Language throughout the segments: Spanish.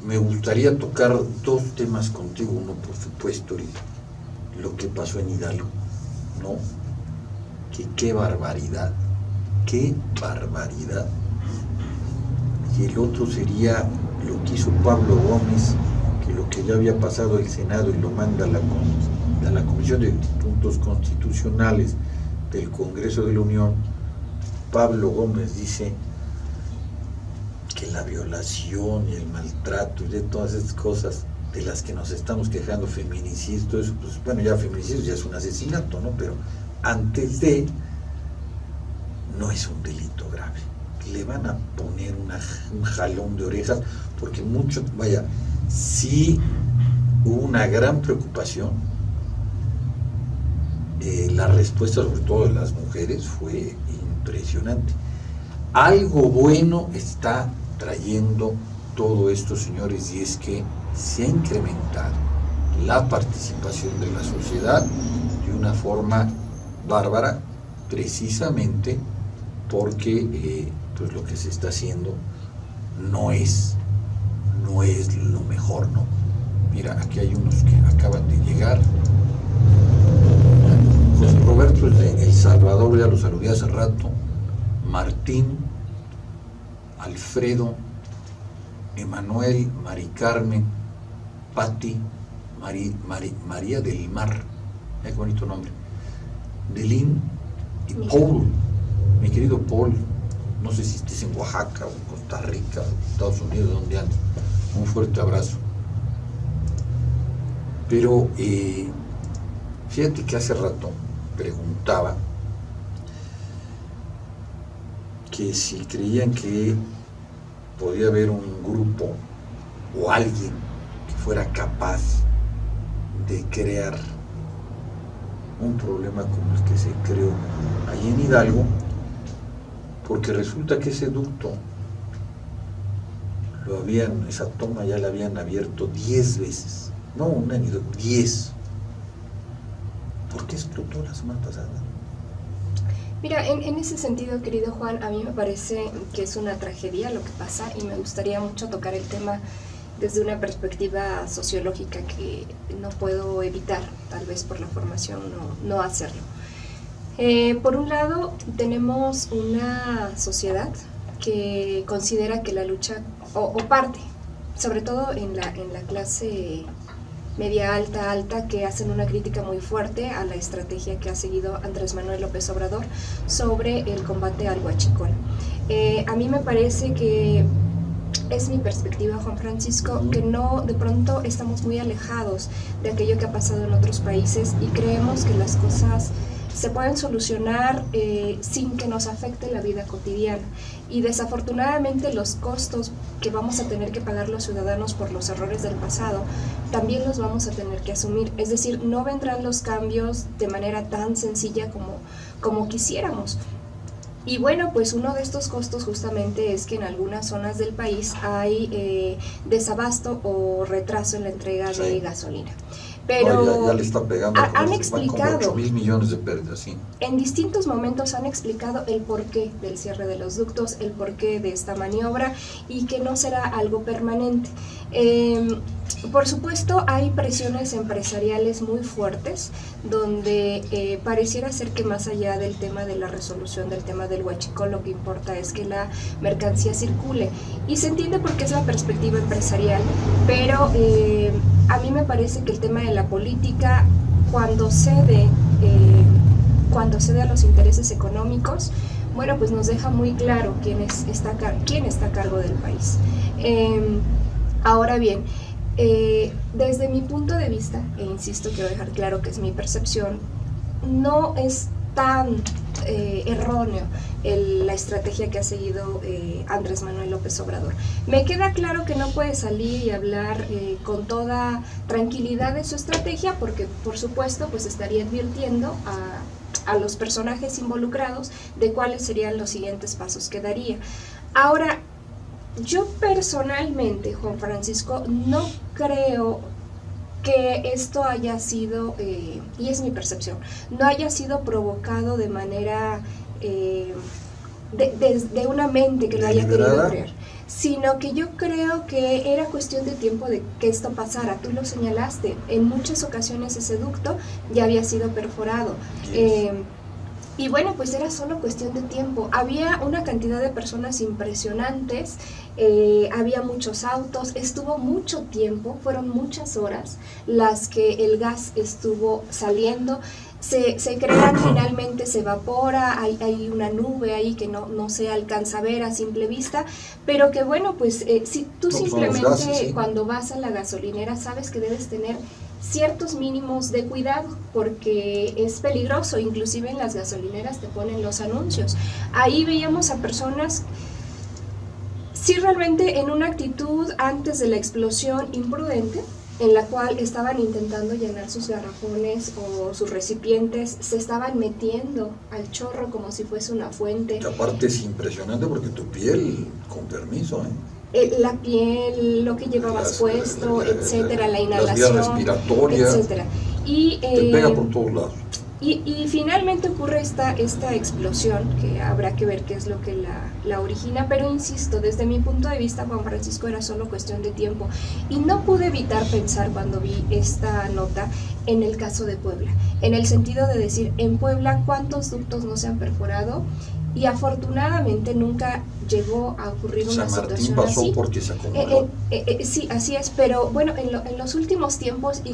me gustaría tocar dos temas contigo. Uno, por supuesto, lo que pasó en Hidalgo, ¿no? Qué barbaridad, qué barbaridad. Y el otro sería lo que hizo Pablo Gómez, que lo que ya había pasado el Senado y lo manda a la Comisión de Puntos Constitucionales del Congreso de la Unión. Pablo Gómez dice que la violación y el maltrato y de todas estas cosas de las que nos estamos quejando, feminicidio, todo eso, pues bueno, ya feminicidio ya es un asesinato, ¿no? Pero antes de, no es un delito grave. Le van a poner un jalón de orejas, porque mucho, vaya, sí hubo una gran preocupación. La respuesta, sobre todo de las mujeres, fue impresionante. Algo bueno está trayendo todo esto, señores, y es que se ha incrementado la participación de la sociedad de una forma bárbara, precisamente porque pues lo que se está haciendo no es lo mejor, ¿no? Mira, aquí hay unos que acaban de llegar. José Roberto es de El Salvador, ya lo saludé hace rato. Martín, Alfredo, Emanuel, Mari Carmen, Patti, María del Mar, qué bonito nombre, Delín y Paul, mi querido Paul, no sé si estés en Oaxaca o en Costa Rica o Estados Unidos, donde andes, un fuerte abrazo. Pero fíjate que hace rato preguntaba que si creían que podía haber un grupo o alguien que fuera capaz de crear un problema como el que se creó allí en Hidalgo, porque resulta que ese ducto esa toma ya la habían abierto 10 veces, no una ni dos, 10. ¿Por qué explotó la semana pasada? Mira, en ese sentido, querido Juan, a mí me parece que es una tragedia lo que pasa y me gustaría mucho tocar el tema desde una perspectiva sociológica que no puedo evitar, tal vez por la formación no hacerlo. Por un lado, tenemos una sociedad que considera que la lucha, o parte, sobre todo en la clase media alta, que hacen una crítica muy fuerte a la estrategia que ha seguido Andrés Manuel López Obrador sobre el combate al huachicol. A mí me parece que es mi perspectiva, Juan Francisco, que no, de pronto estamos muy alejados de aquello que ha pasado en otros países y creemos que las cosas se pueden solucionar sin que nos afecte la vida cotidiana. Y desafortunadamente los costos que vamos a tener que pagar los ciudadanos por los errores del pasado también los vamos a tener que asumir. Es decir, no vendrán los cambios de manera tan sencilla como quisiéramos. Y bueno, pues uno de estos costos justamente es que en algunas zonas del país hay desabasto o retraso en la entrega de gasolina. Pero no, ya le está pegando. Han explicado, como 8,000 millones de pérdidas, sí. En distintos momentos han explicado el porqué del cierre de los ductos, el porqué de esta maniobra y que no será algo permanente. Por supuesto, hay presiones empresariales muy fuertes donde pareciera ser que más allá del tema de la resolución del tema del huachicol, lo que importa es que la mercancía circule. Y se entiende porque es la perspectiva empresarial, pero a mí me parece que el tema de la política, cuando cede a los intereses económicos, bueno, pues nos deja muy claro quién está a cargo del país. Ahora bien, desde mi punto de vista, e insisto, quiero dejar claro que es mi percepción, no es tan erróneo la estrategia que ha seguido Andrés Manuel López Obrador. Me queda claro que no puede salir y hablar con toda tranquilidad de su estrategia porque, por supuesto, pues estaría advirtiendo a los personajes involucrados de cuáles serían los siguientes pasos que daría. Ahora, yo personalmente, Juan Francisco, no creo que esto haya sido, y es mi percepción, no haya sido provocado de manera de una mente que lo haya querido creer, sino que yo creo que era cuestión de tiempo de que esto pasara. Tú lo señalaste, en muchas ocasiones ese ducto ya había sido perforado. Yes. Y bueno, pues era solo cuestión de tiempo. Había una cantidad de personas impresionantes, había muchos autos, estuvo mucho tiempo, fueron muchas horas las que el gas estuvo saliendo. Se crean, finalmente se evapora, hay una nube ahí que no se alcanza a ver a simple vista, pero que bueno, pues si tú simplemente gases, ¿sí? Cuando vas a la gasolinera sabes que debes tener ciertos mínimos de cuidado porque es peligroso, inclusive en las gasolineras te ponen los anuncios. Ahí veíamos a personas sí realmente en una actitud antes de la explosión imprudente, en la cual estaban intentando llenar sus garrafones o sus recipientes, se estaban metiendo al chorro como si fuese una fuente. Y aparte es impresionante porque tu piel, con permiso, La piel, lo que llevabas puesto, etcétera, la inhalación, las vías respiratorias, etcétera. Y, te pega por todos lados. Y finalmente ocurre esta explosión, que habrá que ver qué es lo que la origina, pero insisto, desde mi punto de vista, Juan Francisco, era solo cuestión de tiempo. Y no pude evitar pensar cuando vi esta nota en el caso de Puebla, en el sentido de decir, en Puebla, ¿cuántos ductos no se han perforado? Y afortunadamente nunca llegó a ocurrir una situación así. San Martín pasó porque se acomodó. Sí, así es, pero bueno, en los últimos tiempos y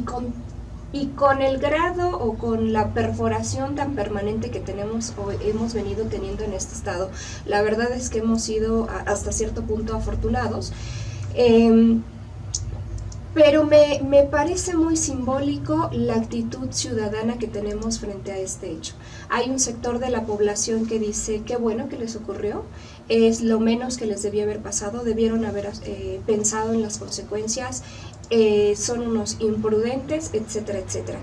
con el grado o con la perforación tan permanente que tenemos o hemos venido teniendo en este estado, la verdad es que hemos sido hasta cierto punto afortunados. Pero me parece muy simbólico la actitud ciudadana que tenemos frente a este hecho. Hay un sector de la población que dice, qué bueno que les ocurrió, es lo menos que les debía haber pasado, debieron haber pensado en las consecuencias, son unos imprudentes, etcétera, etcétera.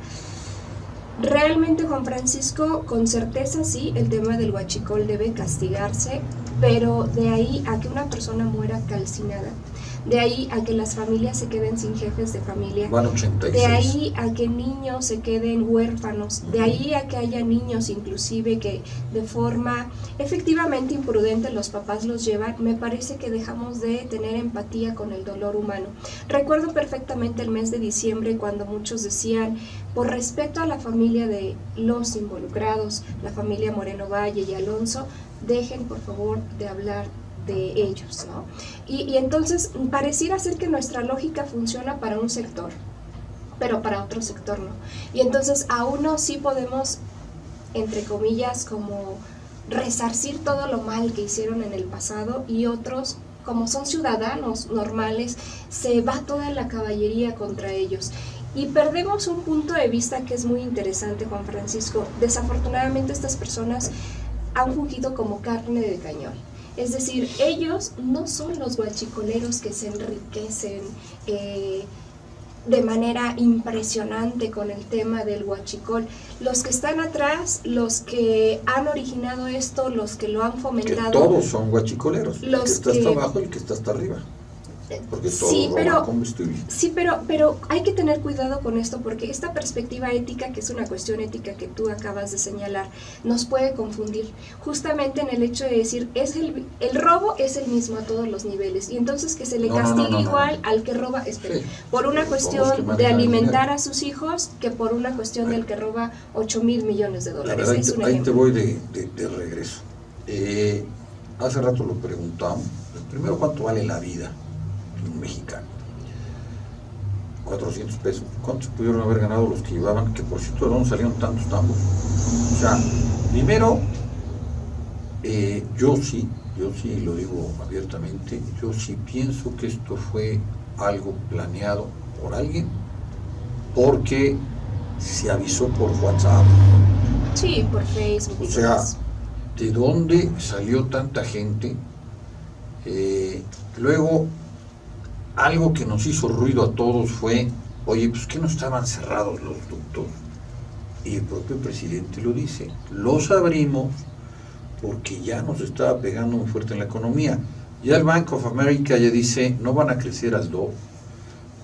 Realmente, Juan Francisco, con certeza sí, el tema del huachicol debe castigarse, pero de ahí a que una persona muera calcinada, de ahí a que las familias se queden sin jefes de familia, Van 86. de ahí a que niños se queden huérfanos, de ahí a que haya niños inclusive que de forma efectivamente imprudente los papás los llevan, me parece que dejamos de tener empatía con el dolor humano. Recuerdo perfectamente el mes de diciembre cuando muchos decían, por respeto a la familia de los involucrados, la familia Moreno Valle y Alonso, dejen por favor de hablar de ellos, ¿no? Y entonces pareciera ser que nuestra lógica funciona para un sector, pero para otro sector no. Y entonces a uno sí podemos, entre comillas, como resarcir todo lo mal que hicieron en el pasado, y otros, como son ciudadanos normales, se va toda la caballería contra ellos. Y perdemos un punto de vista que es muy interesante, Juan Francisco. Desafortunadamente estas personas han fungido como carne de cañón. Es decir, ellos no son los guachicoleros que se enriquecen de manera impresionante con el tema del huachicol. Los que están atrás, los que han originado esto, los que lo han fomentado. Que todos son guachicoleros, el que está hasta abajo y el que está hasta arriba. Porque todo sí, roba combustible. Sí, pero hay que tener cuidado con esto, porque esta perspectiva ética, que es una cuestión ética que tú acabas de señalar, nos puede confundir justamente en el hecho de decir, el robo es el mismo a todos los niveles, y entonces que se le castigue igual al que roba, sí, por una cuestión de alimentar a sus hijos que por una cuestión del que roba 8,000 millones de dólares. Verdad, ahí te voy de regreso. Hace rato lo preguntamos. Primero, ¿cuánto vale la vida un mexicano? 400 pesos. ¿Cuántos pudieron haber ganado los que llevaban? Que por cierto, ¿de dónde salieron tantos tambos? O sea, primero, yo sí lo digo abiertamente, yo sí pienso que esto fue algo planeado por alguien, porque se avisó por WhatsApp. Sí, por Facebook. O sea, ¿de dónde salió tanta gente? Luego, algo que nos hizo ruido a todos fue, oye, pues que no estaban cerrados los ductos. Y el propio presidente lo dice, los abrimos porque ya nos estaba pegando muy fuerte en la economía. Ya el Bank of America ya dice, no van a crecer al 2,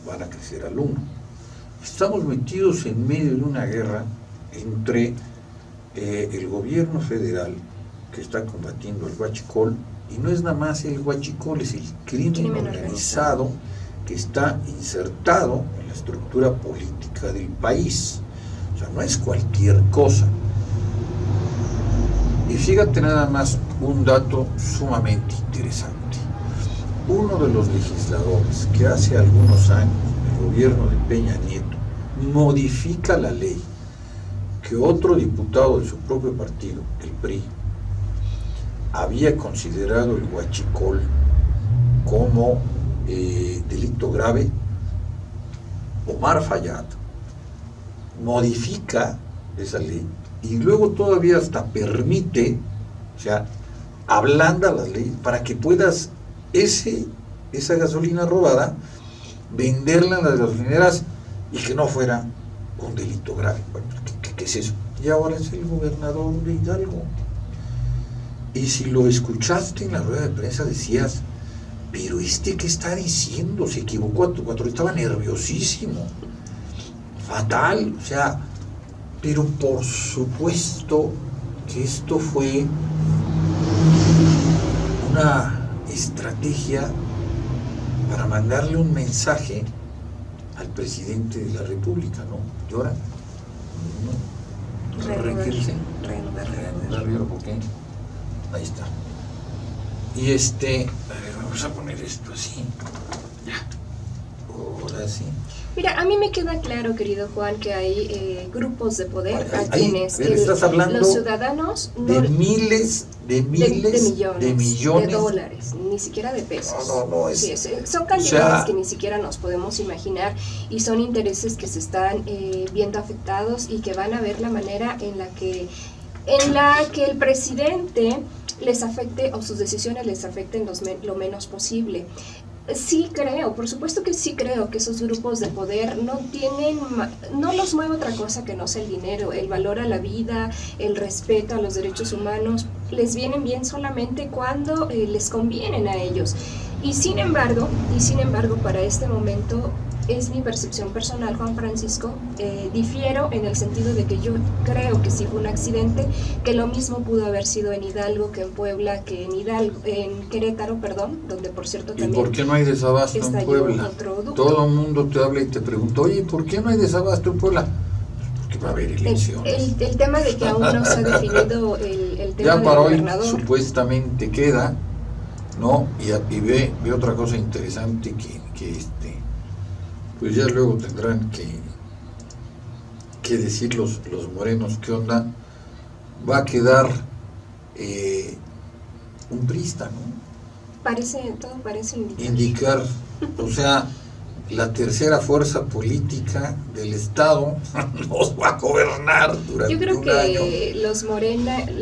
van a crecer al 1. Estamos metidos en medio de una guerra entre el gobierno federal, que está combatiendo el huachicol, Y no es nada más el huachicol, es el crimen organizado que está insertado en la estructura política del país. O sea, no es cualquier cosa. Y fíjate nada más un dato sumamente interesante. Uno de los legisladores que hace algunos años, el gobierno de Peña Nieto, modifica la ley que otro diputado de su propio partido, el PRI, había considerado el huachicol como delito grave. Omar Fayad modifica esa ley y luego todavía hasta permite, o sea, ablanda la ley para que puedas esa gasolina robada venderla en las gasolineras y que no fuera un delito grave. Bueno, ¿qué es eso? Y ahora es el gobernador de Hidalgo. Y si lo escuchaste en la rueda de prensa decías, pero ¿qué está diciendo? Se equivocó cuando estaba nerviosísimo. Fatal, o sea, pero por supuesto que esto fue una estrategia para mandarle un mensaje al presidente de la República, ¿no? ¿Y ahora? No. Reanudar, ¿por qué? Ahí está. Y a ver, vamos a poner esto así. Ya. Ahora sí. Mira, a mí me queda claro, querido Juan, que hay grupos de poder a quienes estás hablando los ciudadanos de miles de millones de dólares, ni siquiera de pesos. No, sí, son cantidades que ni siquiera nos podemos imaginar y son intereses que se están viendo afectados y que van a ver la manera en la que el presidente les afecte o sus decisiones les afecten lo menos posible. Sí creo, por supuesto que sí creo que esos grupos de poder no los mueve otra cosa que no sea el dinero, el valor a la vida, el respeto a los derechos humanos, les vienen bien solamente cuando les convienen a ellos. Y sin embargo, para este momento, es mi percepción personal, Juan Francisco, difiero en el sentido de que yo creo que sí fue un accidente, que lo mismo pudo haber sido en Hidalgo, que en Puebla, que en Querétaro, donde por cierto también... ¿Y por qué no hay desabasto en Puebla? Todo el mundo te habla y te pregunta, oye, ¿por qué no hay desabasto en Puebla? Porque va a haber elecciones. El tema de que aún no se ha definido el tema ya para del hoy gobernador. Supuestamente queda, ¿no? Y ve otra cosa interesante que pues ya luego tendrán que decir los morenos qué onda. Va a quedar un priista, ¿no? Todo parece indicar, o sea, la tercera fuerza política del Estado nos va a gobernar durante un año. Yo creo que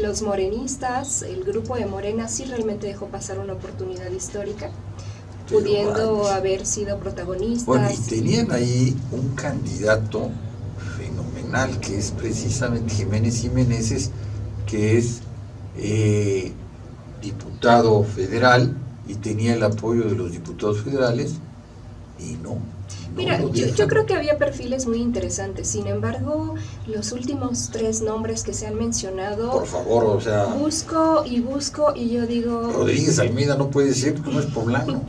los morenistas, el grupo de Morena sí realmente dejó pasar una oportunidad histórica, pudiendo haber sido protagonistas. Bueno, y tenían ahí un candidato fenomenal que es precisamente Jiménez, que es diputado federal y tenía el apoyo de los diputados federales y no. Mira, yo creo que había perfiles muy interesantes, sin embargo, los últimos 3 nombres que se han mencionado... Por favor, o sea... Busco y yo digo... Rodríguez Almeida no puede ser, no es poblano.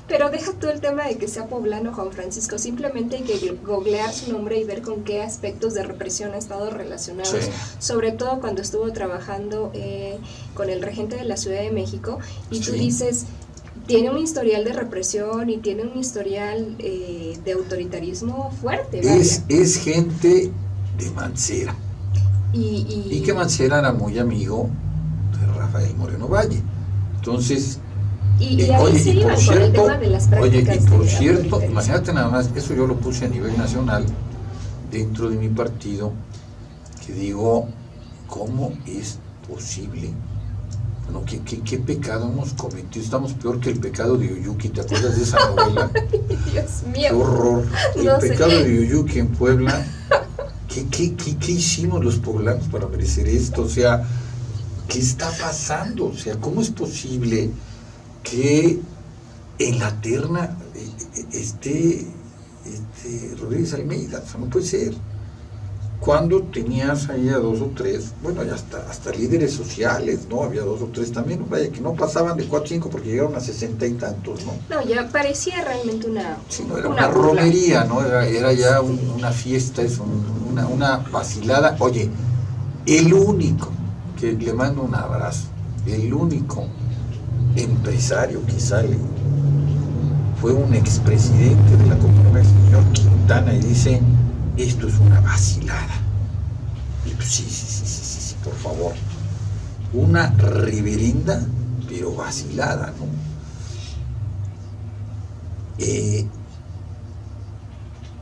Pero deja tú el tema de que sea poblano, Juan Francisco, simplemente hay que googlear su nombre y ver con qué aspectos de represión ha estado relacionado, sí. Sobre todo cuando estuvo trabajando con el regente de la Ciudad de México, y tú dices, tiene un historial de represión y tiene un historial de autoritarismo fuerte. Es gente de Mancera, y que Mancera era muy amigo de Rafael Moreno Valle, entonces... Y por cierto, imagínate nada más, eso yo lo puse a nivel nacional, dentro de mi partido, que digo, ¿cómo es posible? Bueno, ¿qué pecado hemos cometido? Estamos peor que el pecado de Uyuki, ¿te acuerdas de esa novela? Dios mío. ¡Qué horror! El pecado de Uyuki en Puebla. ¿Qué hicimos los poblanos para merecer esto? O sea, ¿qué está pasando? O sea, ¿cómo es posible que en la terna esté Rodríguez Almeida? O sea, no puede ser. cuando tenías ahí a 2 o 3, bueno, ya hasta líderes sociales, ¿no? Había 2 o 3 también, vaya, que no pasaban de 4 o 5 porque llegaron a 60 y tantos, ¿no? No, ya parecía realmente sí, no, era una romería, ¿no? Era ya una fiesta, es una vacilada. Oye, el único, que le mando un abrazo, el único empresario que sale fue un expresidente de la Comunidad, el señor Quintana, y dice: esto es una vacilada. Y pues sí, por favor. Una reverenda, pero vacilada, ¿no?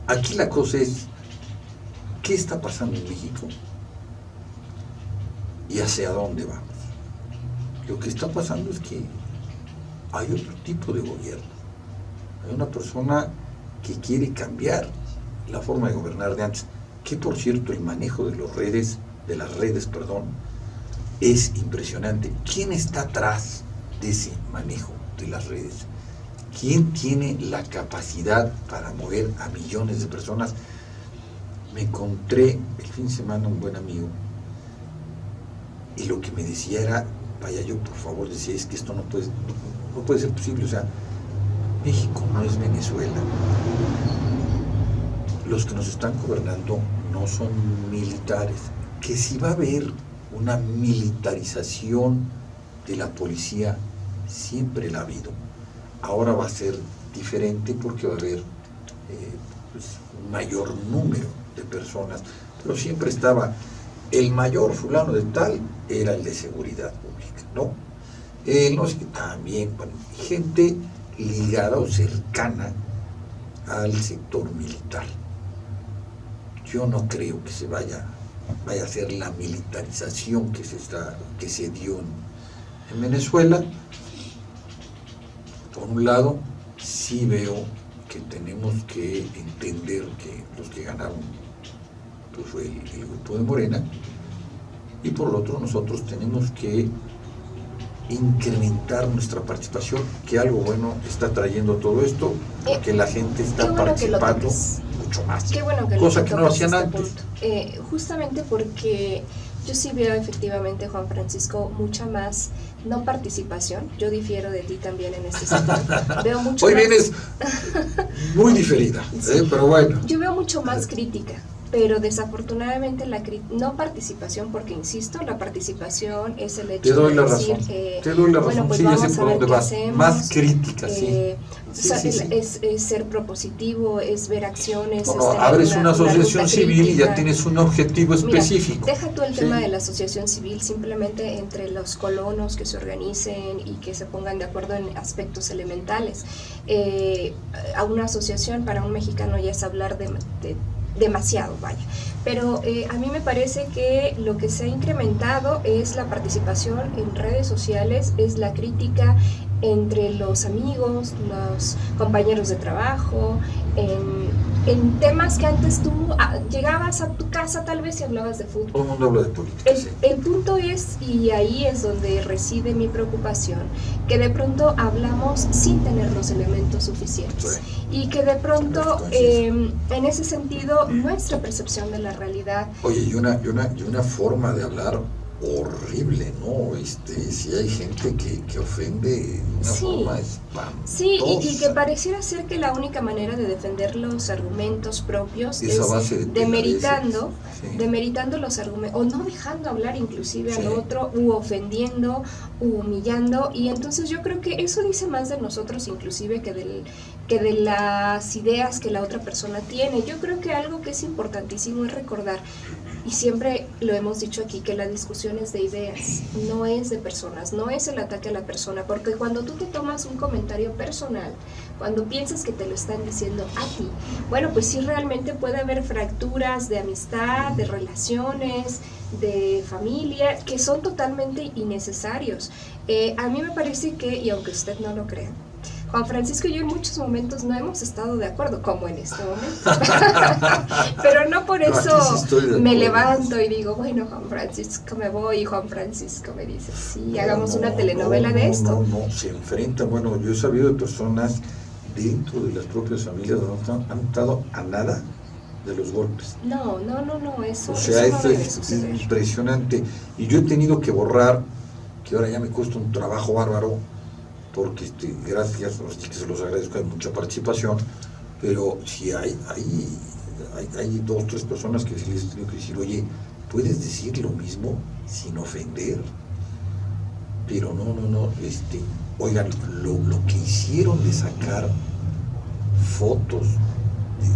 Aquí la cosa es, ¿qué está pasando en México? ¿Y hacia dónde vamos? Lo que está pasando es que hay otro tipo de gobierno. Hay una persona que quiere cambiar la forma de gobernar de antes, que por cierto el manejo de las redes, es impresionante. ¿Quién está atrás de ese manejo de las redes? ¿Quién tiene la capacidad para mover a millones de personas? Me encontré el fin de semana un buen amigo y lo que me decía era, vaya, yo por favor decía, es que esto no puede ser posible, o sea, México no es Venezuela. Los que nos están gobernando no son militares, que si va a haber una militarización de la policía, siempre la ha habido. Ahora va a ser diferente porque va a haber un mayor número de personas, pero siempre estaba el mayor fulano de tal, era el de seguridad pública, ¿no? No sé, también, bueno, gente ligada o cercana al sector militar. Yo no creo que se vaya a hacer la militarización que se dio en Venezuela. Por un lado, sí veo que tenemos que entender que los que ganaron pues fue el grupo de Morena, y por lo otro nosotros tenemos que incrementar nuestra participación, que algo bueno está trayendo todo esto, porque la gente está participando mucho más. Qué bueno que cosa que no hacían antes. Justamente porque yo sí veo efectivamente, Juan Francisco, mucha más no participación. Yo difiero de ti también en este sentido. Veo mucho Hoy más... vienes muy diferida, sí, pero bueno. Yo veo mucho más crítica, pero desafortunadamente no participación, porque insisto, la participación es el hecho de decir, te doy la razón, bueno, pues sí, vamos ya sé por dónde vas, más crítica, sí. Es ser propositivo, es ver acciones. No, abres una asociación civil y ya tienes un objetivo específico. Mira, deja tú el tema de la asociación civil, simplemente entre los colonos que se organicen y que se pongan de acuerdo en aspectos elementales. A una asociación para un mexicano ya es hablar de demasiado, vaya. Pero a mí me parece que lo que se ha incrementado es la participación en redes sociales, es la crítica entre los amigos, los compañeros de trabajo, en temas que antes tú llegabas a tu casa tal vez y hablabas de fútbol. Todo el mundo habla de política. El punto es, y ahí es donde reside mi preocupación, que de pronto hablamos sin tener los elementos suficientes. Sí. Y que de pronto, en ese sentido, nuestra percepción de la realidad... Oye, y una forma de hablar horrible, ¿no? Si hay gente que ofende de una forma espantosa. Sí, y que pareciera ser que la única manera de defender los argumentos propios es demeritando los argumentos, o no dejando hablar inclusive al otro, u ofendiendo, u humillando, y entonces yo creo que eso dice más de nosotros inclusive que de las ideas que la otra persona tiene. Yo creo que algo que es importantísimo es recordar, y siempre lo hemos dicho aquí, que la discusión es de ideas, no es de personas, no es el ataque a la persona, porque cuando tú te tomas un comentario personal, cuando piensas que te lo están diciendo a ti, bueno, pues sí, realmente puede haber fracturas de amistad, de relaciones, de familia, que son totalmente innecesarios. A mí me parece que, y aunque usted no lo crea, Juan Francisco y yo en muchos momentos no hemos estado de acuerdo, como en este momento. Pero no por eso me levanto y digo, bueno, Juan Francisco, me voy, y Juan Francisco me dice, sí, hagamos una telenovela de esto. No, se enfrentan. Bueno, yo he sabido de personas dentro de las propias familias donde han estado a nada de los golpes. No, eso, O sea, eso no esto debe es suceder. impresionante. Y yo he tenido que borrar, que ahora ya me cuesta un trabajo bárbaro, porque gracias, así que se los agradezco, hay mucha participación, pero si hay 2 o 3 personas que sí les tengo que decir, oye, puedes decir lo mismo sin ofender, pero no, oigan, lo que hicieron de sacar fotos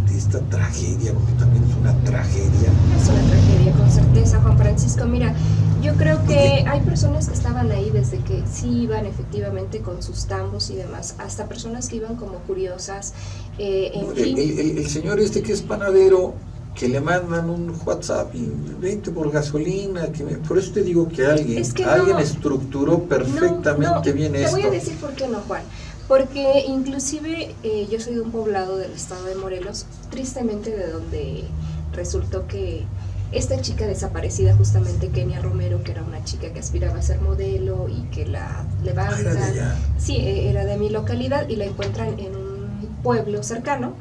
de esta tragedia, porque también es una tragedia. Es una tragedia, con certeza, Juan Francisco. Mira, yo creo que hay personas que estaban ahí desde que sí iban efectivamente con sus tambos y demás, hasta personas que iban como curiosas, en fin. El señor que es panadero, que le mandan un WhatsApp y vente por gasolina, por eso te digo que alguien estructuró perfectamente bien esto. Te voy a decir por qué no, Juan. Porque inclusive yo soy de un poblado del estado de Morelos, tristemente de donde resultó que esta chica desaparecida, justamente Kenia Romero, que era una chica que aspiraba a ser modelo y que la levantan. Era de allá. Sí, era de mi localidad y la encuentran en un pueblo cercano,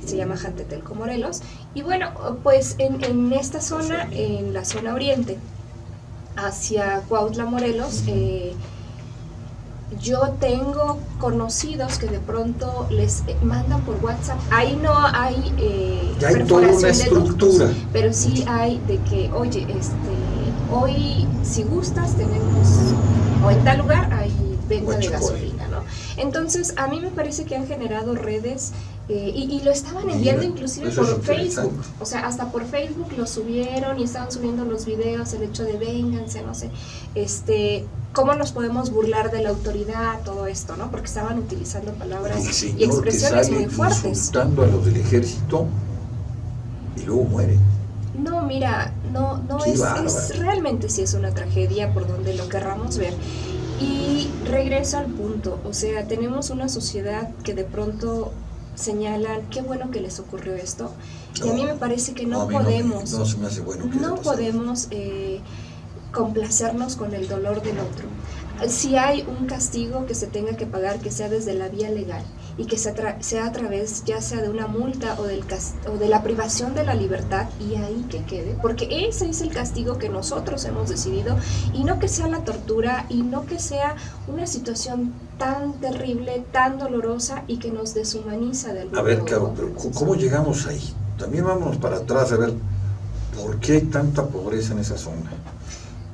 se llama Jantetelco, Morelos. Y bueno, pues en esta zona, en la zona oriente, hacia Cuautla, Morelos, yo tengo conocidos que de pronto les mandan por WhatsApp. Ahí no hay ya hay toda una estructura, ductos, pero sí hay de que, oye, hoy si gustas tenemos, o en tal lugar hay venta de gasolina, ¿no? Entonces a mí me parece que han generado redes y lo estaban enviando inclusive por Facebook, o sea, hasta por Facebook lo subieron y estaban subiendo los videos, el hecho de vénganse, no sé, cómo nos podemos burlar de la autoridad, todo esto, ¿no? Porque estaban utilizando palabras y expresiones muy fuertes. Insultando a los del ejército y luego muere. No, mira, no es realmente sí es una tragedia por donde lo querramos ver. Y regreso al punto, o sea, tenemos una sociedad que de pronto señalan, qué bueno que les ocurrió esto, y a mí me parece que no podemos, no se me hace bueno que no podemos complacernos con el dolor del otro. Si hay un castigo que se tenga que pagar, que sea desde la vía legal y que sea a través ya sea de una multa o de la privación de la libertad, y ahí que quede, porque ese es el castigo que nosotros hemos decidido, y no que sea la tortura y no que sea una situación tan terrible, tan dolorosa y que nos deshumaniza de algún modo. A ver, Caro, pero ¿cómo llegamos ahí? También vámonos para atrás a ver por qué hay tanta pobreza en esa zona.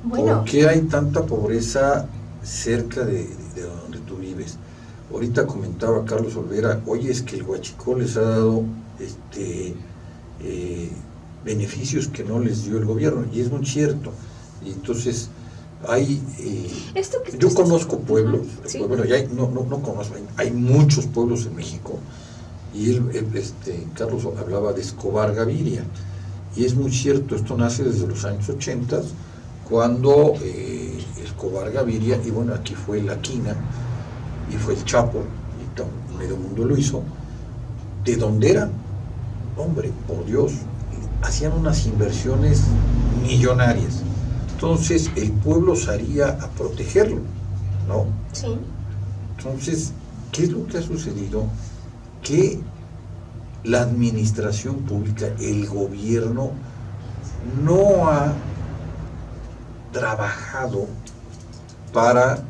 Bueno, ¿por qué hay tanta pobreza cerca de donde tú vives? Ahorita comentaba Carlos Olvera, oye, es que el huachicol les ha dado beneficios que no les dio el gobierno, y es muy cierto. Y entonces yo conozco pueblos, sí. Bueno, ya no conozco, hay muchos pueblos en México, y Carlos hablaba de Escobar Gaviria, y es muy cierto, esto nace desde los años 80, cuando Escobar Gaviria, y bueno, aquí fue la Quina, y fue el Chapo, y medio mundo lo hizo. ¿De dónde eran? Hombre, por Dios, hacían unas inversiones millonarias. Entonces el pueblo salía a protegerlo, ¿no? Sí. Entonces, ¿qué es lo que ha sucedido? Que la administración pública, el gobierno, no ha trabajado para...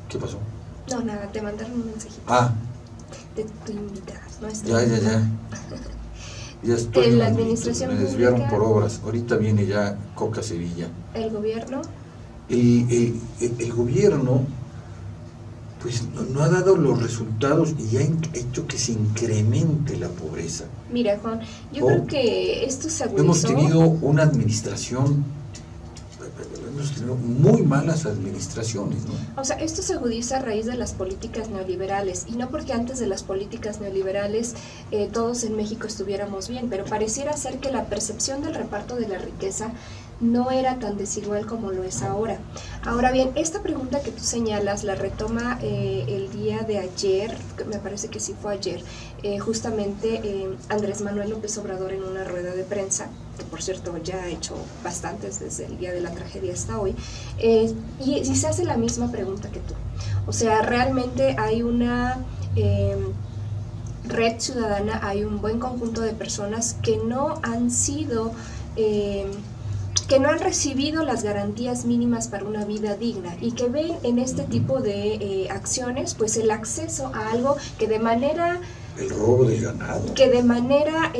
¿Qué pasó? No, nada, te mandaron un mensajito. De tu invitada, nuestra. Ya estoy. La administración me desviaron pública, por obras. Ahorita viene ya Coca Sevilla. ¿El gobierno? El gobierno, pues no ha dado los resultados y ha hecho que se incremente la pobreza. Mira, Juan, yo creo que esto se agudizó. Hemos tenido una administración, hemos tenido muy malas administraciones, ¿no? O sea, esto se agudiza a raíz de las políticas neoliberales, y no porque antes de las políticas neoliberales todos en México estuviéramos bien, pero pareciera ser que la percepción del reparto de la riqueza no era tan desigual como lo es ahora. Ahora bien, esta pregunta que tú señalas la retoma el día de ayer, me parece que sí fue ayer, justamente Andrés Manuel López Obrador en una rueda de prensa, que por cierto ya ha hecho bastantes desde el día de la tragedia hasta hoy, y se hace la misma pregunta que tú. O sea, realmente hay una Red Ciudadana hay un buen conjunto de personas que no han sido... que no han recibido las garantías mínimas para una vida digna y que ven en este tipo de acciones pues el acceso a algo que de manera... El robo del ganado. Que de manera,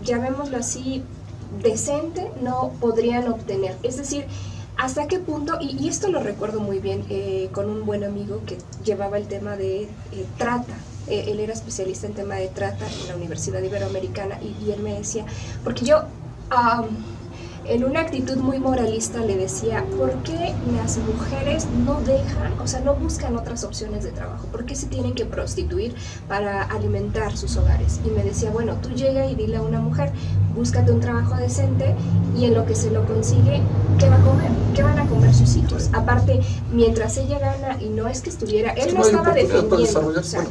llamémoslo así, decente no podrían obtener. Es decir, ¿hasta qué punto? Y esto lo recuerdo muy bien con un buen amigo que llevaba el tema de trata. Él era especialista en tema de trata en la Universidad Iberoamericana y él me decía, porque yo... en una actitud muy moralista le decía, ¿por qué las mujeres no dejan, o sea, no buscan otras opciones de trabajo? ¿Por qué se tienen que prostituir para alimentar sus hogares? Y me decía, bueno, tú llega y dile a una mujer, búscate un trabajo decente y en lo que se lo consigue, ¿qué va a comer? ¿Qué van a comer sus hijos? Aparte, mientras ella gana, y no es que estuviera, él no estaba defendiendo, o sea,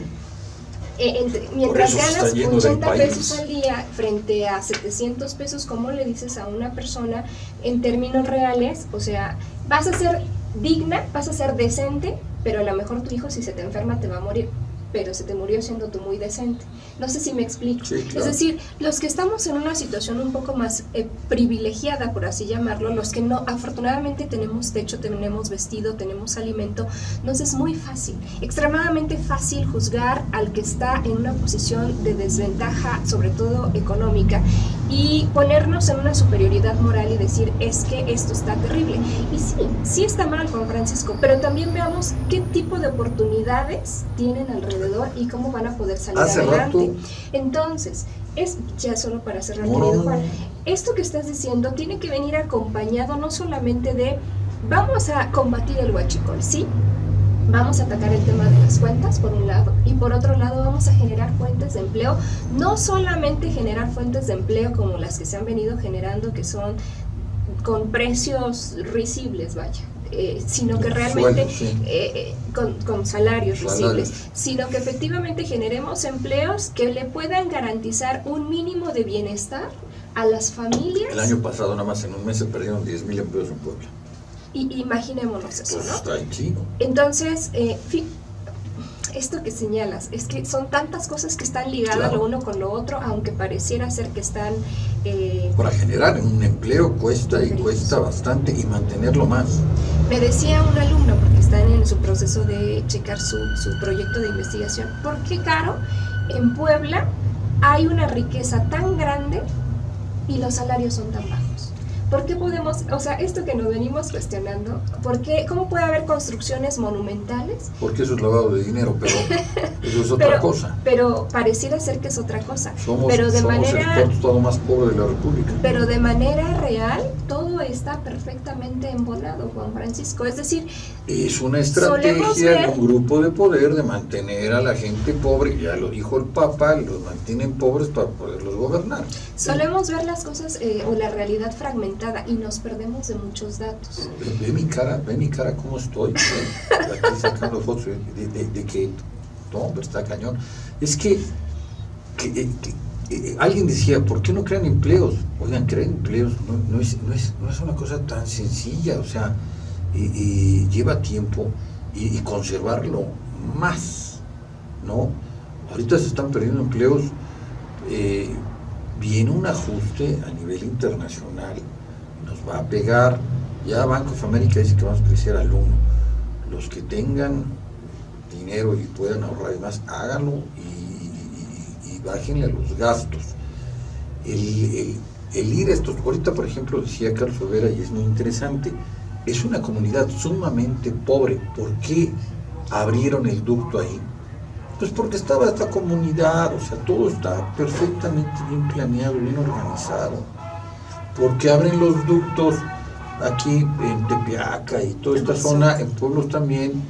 mientras ganas 80 pesos al día frente a 700 pesos, ¿cómo le dices a una persona en términos reales? O sea, vas a ser digna, vas a ser decente, pero a lo mejor tu hijo si se te enferma te va a morir, pero se te murió siendo tú muy decente. No sé si me explico. Sí, claro. Es decir, los que estamos en una situación un poco más privilegiada, por así llamarlo, los que no, afortunadamente tenemos techo, tenemos vestido, tenemos alimento, nos es muy fácil, extremadamente fácil juzgar al que está en una posición de desventaja, sobre todo económica, y ponernos en una superioridad moral y decir, es que esto está terrible. Y sí está mal, Juan Francisco, pero también veamos qué tipo de oportunidades tienen alrededor y cómo van a poder salir adelante. Entonces, es ya solo para cerrar, querido Juan, esto que estás diciendo tiene que venir acompañado no solamente de vamos a combatir el huachicol, ¿sí? Vamos a atacar el tema de las cuentas, por un lado, y por otro lado vamos a generar fuentes de empleo, no solamente generar fuentes de empleo como las que se han venido generando, que son con precios risibles, vaya, sino que realmente con salarios risibles, sino que efectivamente generemos empleos que le puedan garantizar un mínimo de bienestar a las familias. El año pasado nada más en un mes se perdieron 10,000 empleos en Puebla. Y imaginémonos eso, ¿no? Está en chino. Entonces, esto que señalas, es que son tantas cosas que están ligadas lo uno con lo otro, aunque pareciera ser que están... Para generar un empleo cuesta y cuesta bastante y mantenerlo más. Me decía un alumno, porque está en su proceso de checar su proyecto de investigación, ¿por qué, Caro, en Puebla hay una riqueza tan grande y los salarios son tan bajos? ¿Por qué podemos, o sea, esto que nos venimos cuestionando, cómo puede haber construcciones monumentales? Porque eso es lavado de dinero, pero eso es otra cosa. Pero pareciera ser que es otra cosa. Somos el estado más pobre de la República. Pero de manera real, todo está perfectamente embonado, Juan Francisco. Es decir, es una estrategia de un grupo de poder de mantener a la gente pobre, ya lo dijo el Papa, los mantienen pobres para poderlos gobernar. Solemos ver las cosas o la realidad fragmentada y nos perdemos de muchos datos. Ve mi cara cómo estoy. Aquí sacando fotos de que no, pero está cañón. Es que alguien decía, ¿por qué no crean empleos? Oigan, crear empleos no es una cosa tan sencilla, o sea, lleva tiempo y conservarlo más, ¿no? Ahorita se están perdiendo empleos, viene un ajuste a nivel internacional, nos va a pegar, ya Bank of America dice que vamos a crecer al 1, los que tengan dinero y puedan ahorrar y más, háganlo y bájenle a los gastos. El ir a estos, ahorita por ejemplo decía Carlos Olvera y es muy interesante, es una comunidad sumamente pobre. ¿Por qué abrieron el ducto ahí? Pues porque estaba esta comunidad, o sea, todo está perfectamente bien planeado, bien organizado. Porque abren los ductos aquí en Tepeaca y toda esta zona, en pueblos también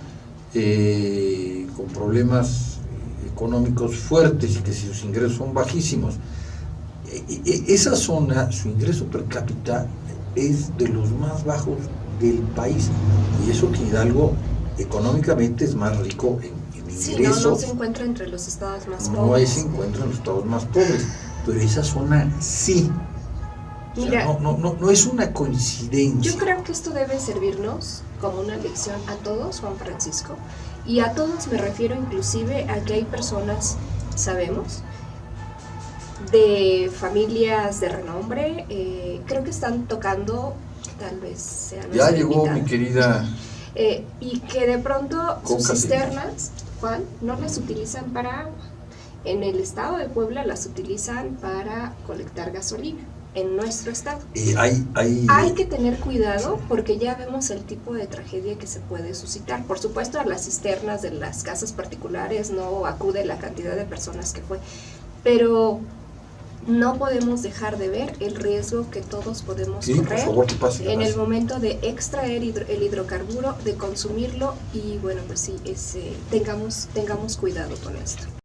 con problemas económicos fuertes y que sus ingresos son bajísimos. Esa zona, su ingreso per cápita es de los más bajos del país, y eso que Hidalgo económicamente es más rico en ingresos. No se encuentra entre los estados más pobres. No se encuentra en los estados más pobres, pero esa zona sí. Mira, o sea, no es una coincidencia. Yo creo que esto debe servirnos como una lección a todos, Juan Francisco, y a todos me refiero inclusive a que hay personas sabemos, de familias de renombre, creo que están tocando, tal vez sea Ya nuestra llegó invitada. mi querida Y que de pronto sus Coca cisternas, Juan, no las utilizan para agua. En el estado de Puebla las utilizan para colectar gasolina, en nuestro estado. Hay que tener cuidado porque ya vemos el tipo de tragedia que se puede suscitar. Por supuesto, a las cisternas de las casas particulares no acude la cantidad de personas que fue, pero no podemos dejar de ver el riesgo que todos podemos Sí, por correr favor, que pase, en pase. el momento de extraer el hidrocarburo, de consumirlo y bueno, pues sí, tengamos cuidado con esto.